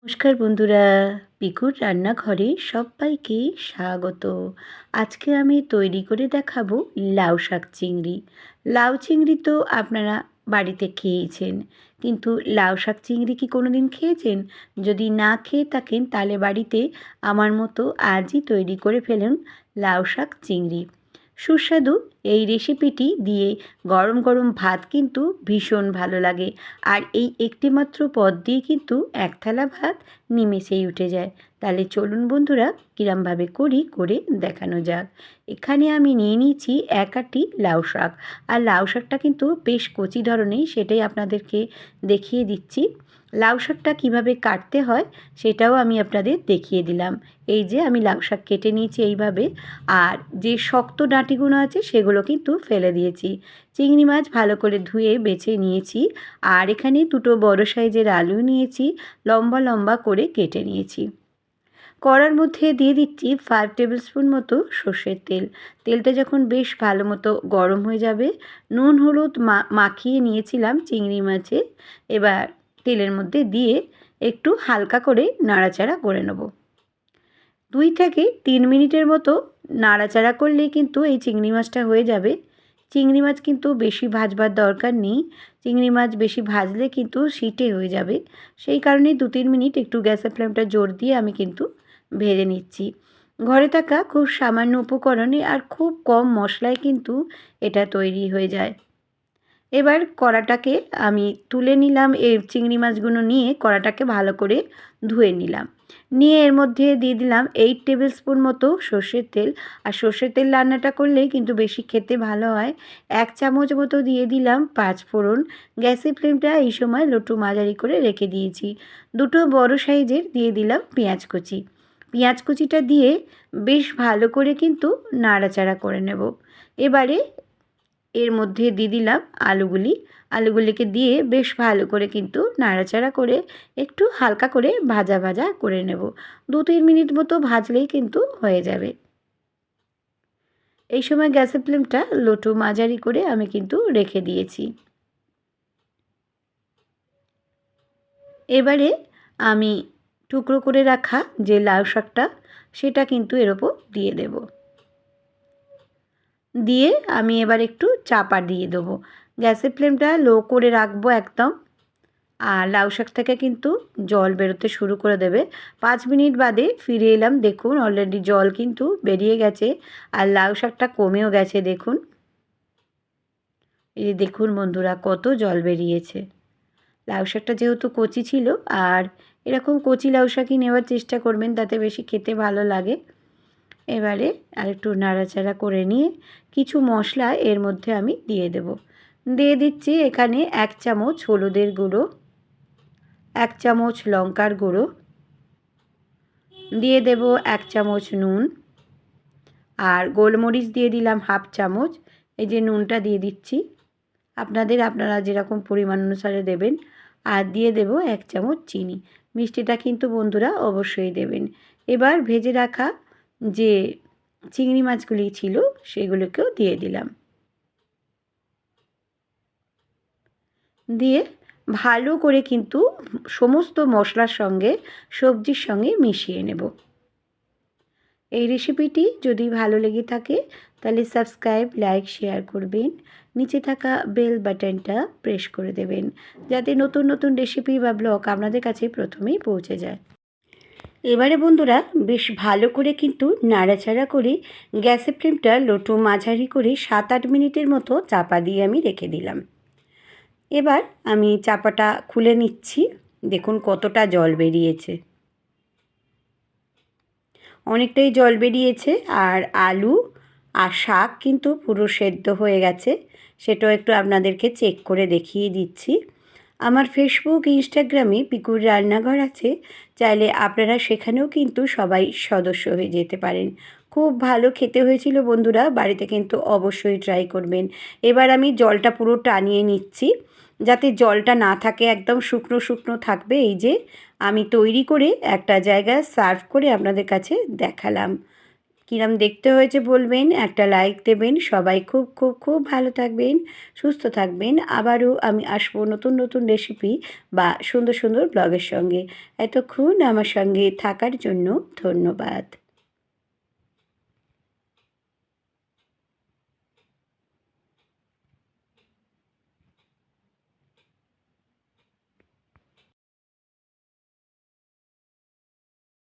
নমস্কার বন্ধুরা, পিকুর রান্নাঘরে সবাইকে স্বাগত। আজকে আমি তৈরি করে দেখাবো লাউ শাক চিংড়ি। লাউ চিংড়ি তো আপনারা বাড়িতে খেয়েছেন, কিন্তু লাউ শাক চিংড়ি কি কোনো দিন খেয়েছেন? যদি না খেয়ে থাকেন তাহলে বাড়িতে আমার মতো আজই তৈরি করে ফেলুন লাউ শাক চিংড়ি। সুস্বাদু এই রেসিপিটি দিয়ে গরম গরম ভাত কিন্তু ভীষণ ভালো লাগে। আর এই একটিমাত্র পদ দিয়ে কিন্তু এক থালা ভাত নিমেষেই উঠে যায়। তাহলে চলুন বন্ধুরা কীরমভাবে করে দেখানো যাক। এখানে আমি নিয়ে নিয়েছি এক আঁটি লাউ শাক। আর লাউ শাকটা কিন্তু বেশ কচি ধরনের, সেটাই আপনাদেরকে দেখিয়ে দিচ্ছি। লাউ শাকটা কীভাবে কাটতে হয় সেটাও আমি আপনাদের দেখিয়ে দিলাম। এই যে আমি লাউ শাক কেটে নিয়েছি এইভাবে, আর যে শক্ত ডাঁটিগুলো আছে সেগুলো কিন্তু ফেলে দিয়েছি। চিংড়ি মাছ ভালো করে ধুয়ে বেছে নিয়েছি। আর এখানে দুটো বড় সাইজের আলু নিয়েছি, লম্বা লম্বা করে কেটে নিয়েছি। কড়ার মধ্যে দিয়ে দিচ্ছি 5 টেবিল স্পুন মতো সর্ষের তেল। তেলটা যখন বেশ ভালো মতো গরম হয়ে যাবে, নুন হলুদ মাখিয়ে নিয়েছিলাম চিংড়ি মাছে, এবার তেলের মধ্যে দিয়ে একটু হালকা করে নাড়াচাড়া করে নেব। 2 থেকে 3 মিনিটের মতো নাড়াচাড়া করলেই কিন্তু এই চিংড়ি মাছটা হয়ে যাবে। চিংড়ি মাছ কিন্তু বেশি ভাজবার দরকার নেই। চিংড়ি মাছ বেশি ভাজলে কিন্তু শিটে হয়ে যাবে। সেই কারণেই 2-3 মিনিট একটু গ্যাসের ফ্লেমটা জোর দিয়ে আমি কিন্তু ভেজে নিচ্ছি। ঘরে থাকা খুব সামান্য উপকরণে আর খুব কম মশলায় কিন্তু এটা তৈরি হয়ে যায়। এবার কড়াটাকে আমি তুলে নিলাম, এই চিংড়ি মাছগুলো নিয়ে কড়াটাকে ভালো করে ধুয়ে নিলাম। নিয়ে এর মধ্যে দিয়ে দিলাম 8 টেবিল স্পুন মতো সর্ষের তেল। আর সর্ষের তেল রান্নাটা করলে কিন্তু বেশি খেতে ভালো হয়। 1 চামচ মতো দিয়ে দিলাম 5 ফোড়ন। গ্যাসের ফ্লেমটা এই সময় লো টু মাঝারি করে রেখে দিয়েছি। দুটো বড় সাইজের দিয়ে দিলাম পেঁয়াজ কুচি। পেঁয়াজ কুচিটা দিয়ে বেশ ভালো করে কিন্তু নাড়াচাড়া করে নেব। এবারে এর মধ্যে দিয়ে দিলাম আলুগুলিকে দিয়ে বেশ ভালো করে কিন্তু নাড়াচাড়া করে একটু হালকা করে ভাজা ভাজা করে নেব। 2-3 মিনিট মতো ভাজলেই কিন্তু হয়ে যাবে। এই সময় গ্যাসের ফ্লেমটা লো টু মাঝারি করে আমি কিন্তু রেখে দিয়েছি। এবারে আমি টুকরো করে রাখা যে লাউ শাকটা সেটা কিন্তু এর ওপর দিয়ে দেব। দিয়ে আমি এবার একটু চাপা দিয়ে দেবো। গ্যাসের ফ্লেমটা লো করে রাখবো একদম। আর লাউ শাক থেকে কিন্তু জল বেরোতে শুরু করে দেবে। 5 মিনিট বাদে ফিরে এলাম, দেখুন অলরেডি জল কিন্তু বেরিয়ে গেছে আর লাউ শাকটা কমেও গেছে দেখুন। এই যে দেখুন বন্ধুরা কত জল বেরিয়েছে। লাউ শাকটা যেহেতু কচি ছিল, আর এরকম কচি লাউ শাকই নেওয়ার চেষ্টা করবেন, তাতে বেশি খেতে ভালো লাগে। এবারে আরেকটু নাড়াচাড়া করে নিয়ে কিছু মশলা এর মধ্যে আমি দিয়ে দেব। দিয়ে দিচ্ছি এখানে 1 চামচ হলুদের গুঁড়ো, 1 চামচ লঙ্কার গুঁড়ো, দিয়ে দেব 1 চামচ নুন, আর গোলমরিচ দিয়ে দিলাম 1/2 চামচ। এই যে নুনটা দিয়ে দিচ্ছি, আপনারা যেরকম পরিমাণ অনুসারে দেবেন। আর দিয়ে দেব 1 চামচ চিনি। মিষ্টিটা কিন্তু বন্ধুরা অবশ্যই দেবেন। এবার ভেজে রাখা যে চিংড়ি মাছগুলি ছিল সেগুলোকেও দিয়ে দিলাম। দিয়ে ভালো করে কিন্তু সমস্ত মশলার সঙ্গে সবজির সঙ্গে মিশিয়ে নেব। এই রেসিপিটি যদি ভালো লেগে থাকে তাহলে সাবস্ক্রাইব, লাইক, শেয়ার করবেন। নিচে থাকা বেল বাটনটা প্রেস করে দেবেন, যাতে নতুন নতুন রেসিপি বা ব্লগ আপনাদের কাছে প্রথমেই পৌঁছে যায়। এবারে বন্ধুরা বেশ ভালো করে কিন্তু নাড়াচাড়া করে গ্যাসের ফ্লেমটা লো টু মাঝারি করে 7-8 মিনিটের মতো চাপা দিয়ে আমি রেখে দিলাম। এবার আমি চাপাটা খুলে নিচ্ছি, দেখুন কতটা জল বেরিয়েছে। অনেকটাই জল বেরিয়েছে, আর আলু আর শাক কিন্তু পুরো সেদ্ধ হয়ে গেছে। সেটাও একটু আপনাদেরকে চেক করে দেখিয়ে দিচ্ছি। আমার ফেসবুক, ইনস্টাগ্রামে পিকুর রান্নাঘর আছে, চাইলে আপনারা সেখানেও কিন্তু সবাই সদস্য হয়ে যেতে পারেন। খুব ভালো খেতে হয়েছিল বন্ধুরা, বাড়িতে কিন্তু অবশ্যই ট্রাই করবেন। এবার আমি জলটা পুরো টানিয়ে নিচ্ছি, যাতে জলটা না থাকে, একদম শুকনো শুকনো থাকবে। এই যে আমি তৈরি করে একটা জায়গায় সার্ভ করে আপনাদের কাছে দেখালাম। কিরম দেখতে হয়েছে বলবেন, একটা লাইক দেবেন। সবাই খুব খুব খুব ভালো থাকবেন, সুস্থ থাকবেন। আবারও আমি আসবো নতুন নতুন রেসিপি বা সুন্দর সুন্দর ব্লগের সঙ্গে। এতক্ষণ আমার সঙ্গে থাকার জন্য ধন্যবাদ।